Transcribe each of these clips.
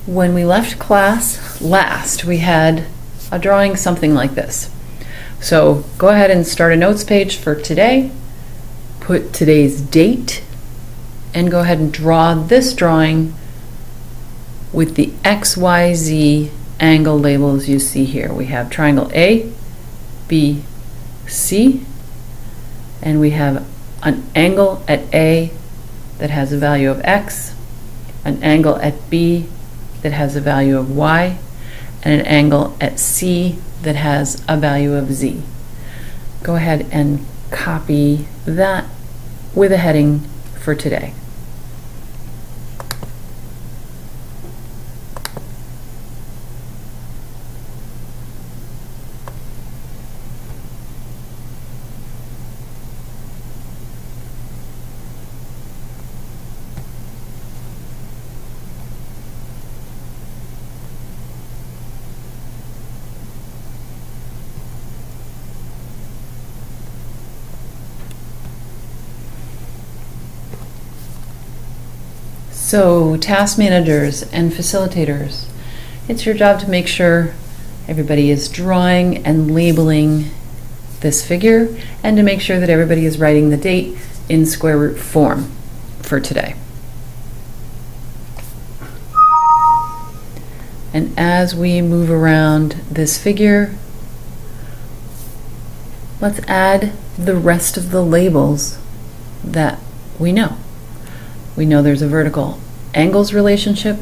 When we left class last, we had a drawing something like this. So go ahead and start a notes page for today, put today's date, and go ahead and draw this drawing with the XYZ angle labels you see here. We have triangle A, B, C, and we have an angle at A that has a value of X, an angle at B that has a value of Y, and an angle at C that has a value of Z. Go ahead and copy that with a heading for today. So, task managers and facilitators, it's your job to make sure everybody is drawing and labeling this figure, and to make sure that everybody is writing the date in square root form for today. And as we move around this figure, let's add the rest of the labels that we know. We know there's a vertical angles relationship.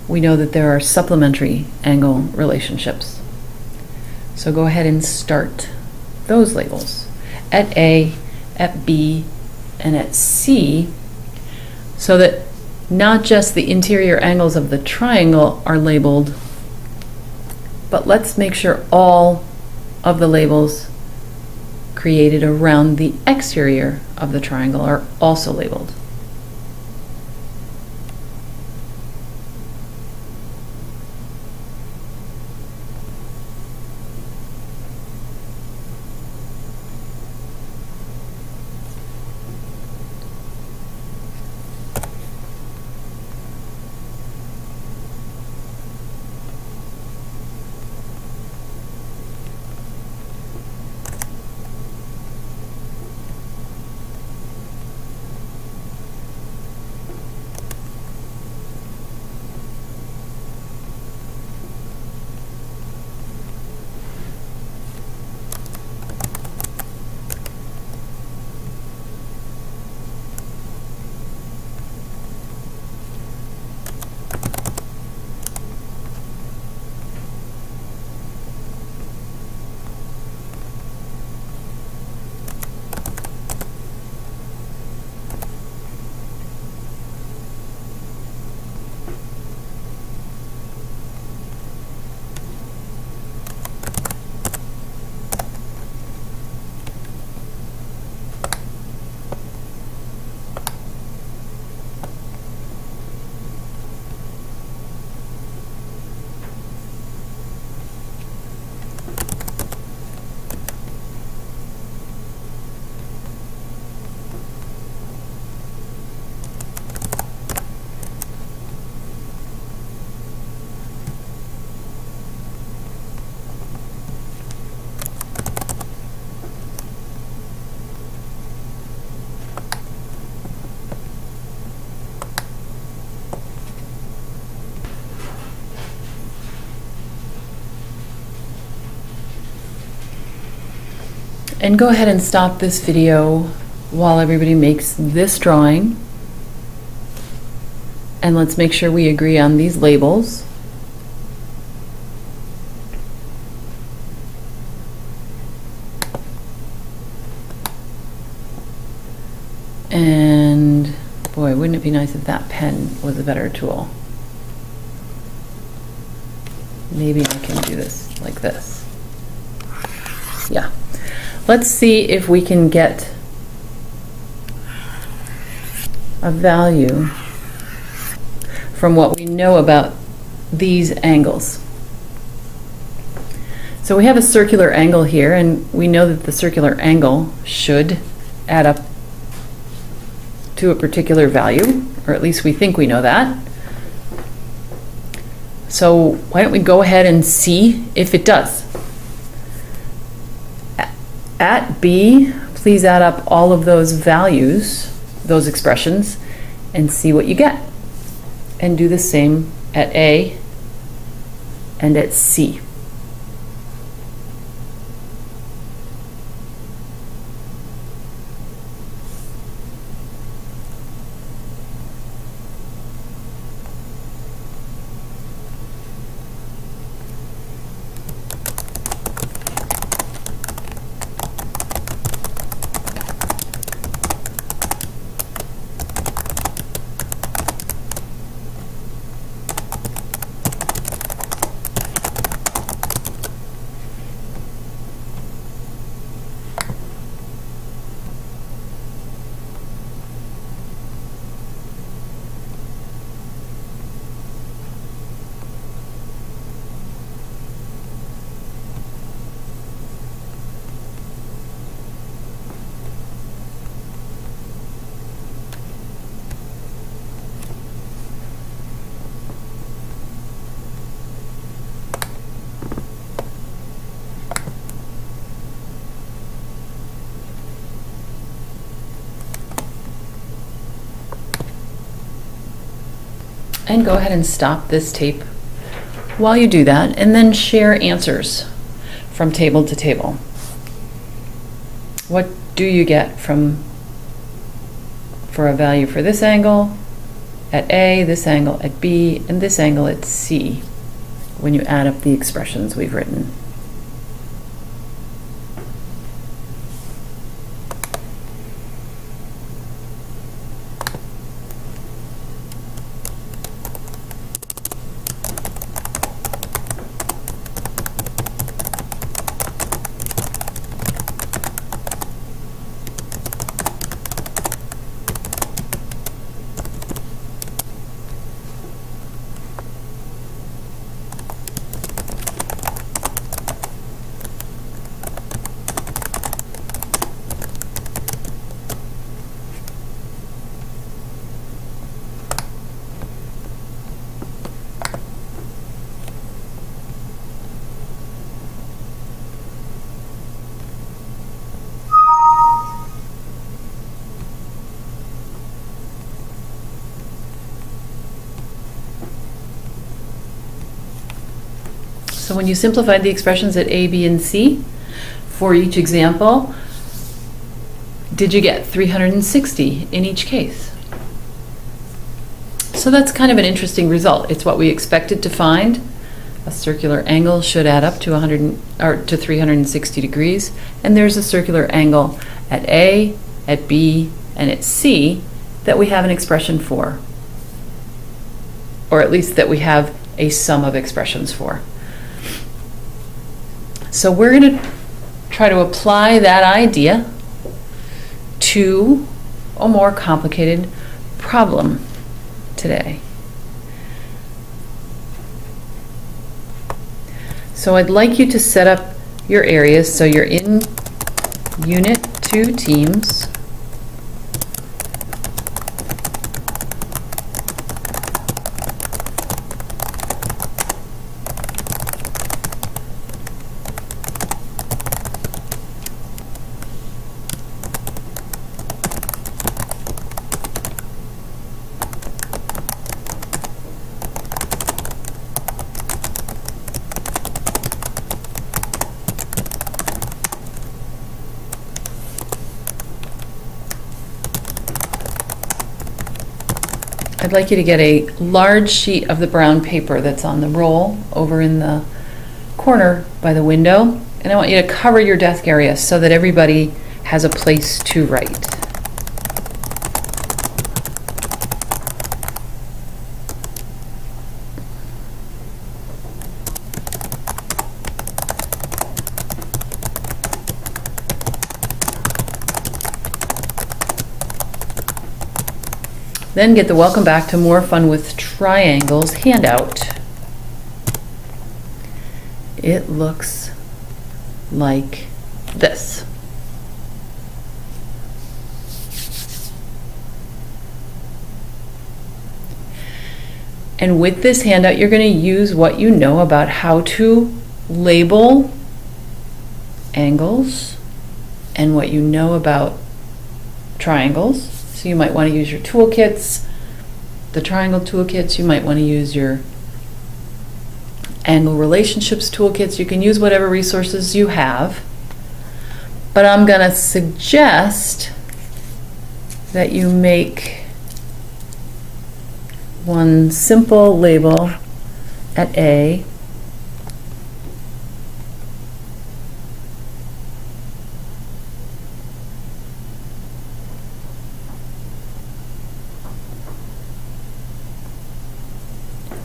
We know that there are supplementary angle relationships. So go ahead and start those labels at A, at B, and at C, so that not just the interior angles of the triangle are labeled, but let's make sure all of the labels created around the exterior of the triangle are also labeled. And go ahead and stop this video while everybody makes this drawing. And let's make sure we agree on these labels. And boy, wouldn't it be nice if that pen was a better tool. Maybe I can do this like this. Yeah. Let's see if we can get a value from what we know about these angles. So we have a circular angle here, and we know that the circular angle should add up to a particular value, or at least we think we know that. So why don't we go ahead and see if it does. At B, please add up all of those values, those expressions, and see what you get. And do the same at A and at C. And go ahead and stop this tape while you do that, and then share answers from table to table. What do you get for a value for this angle at A, this angle at B, and this angle at C when you add up the expressions we've written? So when you simplified the expressions at A, B, and C for each example, did you get 360 in each case? So that's kind of an interesting result. It's what we expected to find. A circular angle should add up to 360 degrees, and there's a circular angle at A, at B, and at C that we have an expression for, or at least that we have a sum of expressions for. So we're going to try to apply that idea to a more complicated problem today. So I'd like you to set up your areas so you're in Unit 2 teams. I'd like you to get a large sheet of the brown paper that's on the roll over in the corner by the window, and I want you to cover your desk area so that everybody has a place to write. Then get the Welcome Back to More Fun with Triangles handout. It looks like this. And with this handout, you're going to use what you know about how to label angles and what you know about triangles. So you might want to use your toolkits, the triangle toolkits. You might want to use your angle relationships toolkits. You can use whatever resources you have. But I'm going to suggest that you make one simple label at A,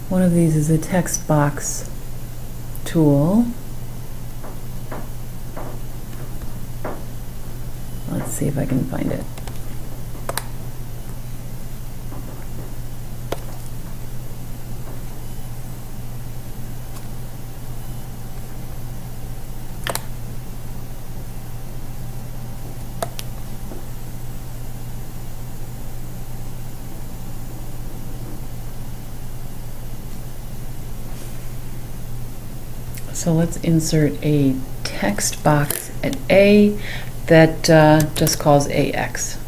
one of these is a text box tool. Let's see if I can find it. So let's insert a text box at A that just calls AX.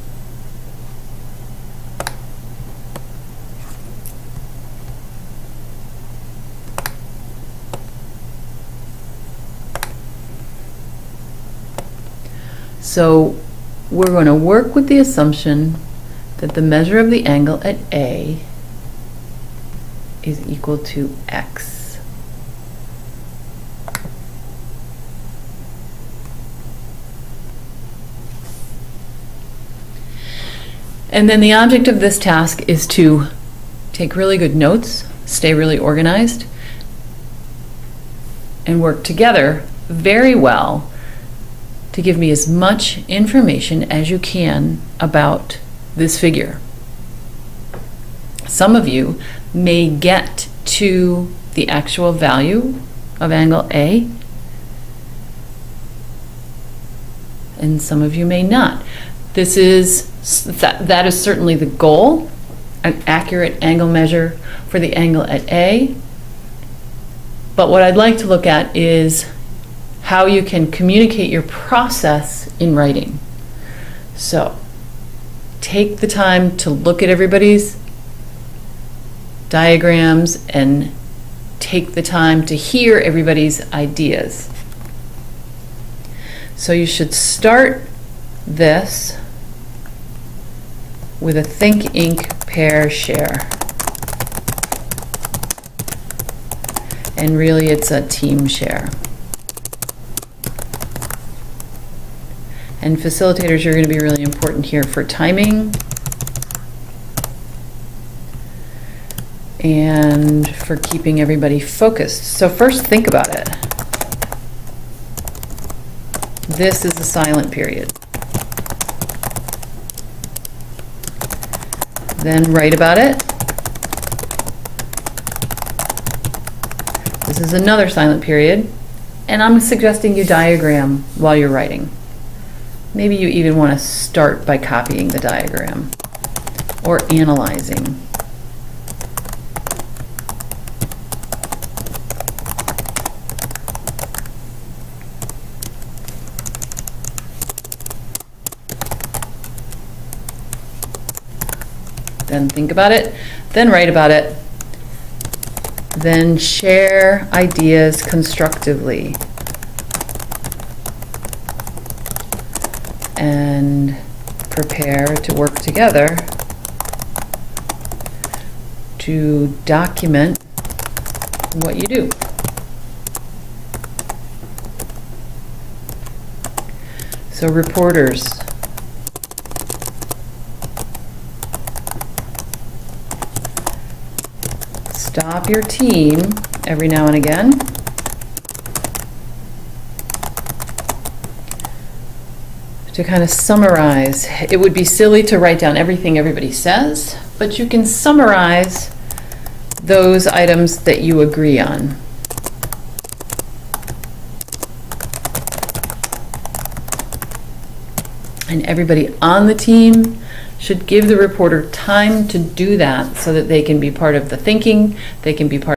So we're going to work with the assumption that the measure of the angle at A is equal to X. And then the object of this task is to take really good notes, stay really organized, and work together very well to give me as much information as you can about this figure. Some of you may get to the actual value of angle A, and some of you may not. That is certainly the goal, an accurate angle measure for the angle at A. But what I'd like to look at is how you can communicate your process in writing. So take the time to look at everybody's diagrams and take the time to hear everybody's ideas. So you should start this with a Think Inc. pair share. And really it's a team share. And facilitators are going to be really important here for timing and for keeping everybody focused. So first think about it. This is a silent period. Then write about it. This is another silent period, and I'm suggesting you diagram while you're writing. Maybe you even want to start by copying the diagram or analyzing. Then think about it, then write about it, then share ideas constructively and prepare to work together to document what you do. So reporters, stop your team every now and again to kind of summarize. It would be silly to write down everything everybody says, but you can summarize those items that you agree on. And everybody on the team should give the reporter time to do that so that they can be part of the thinking, they can be part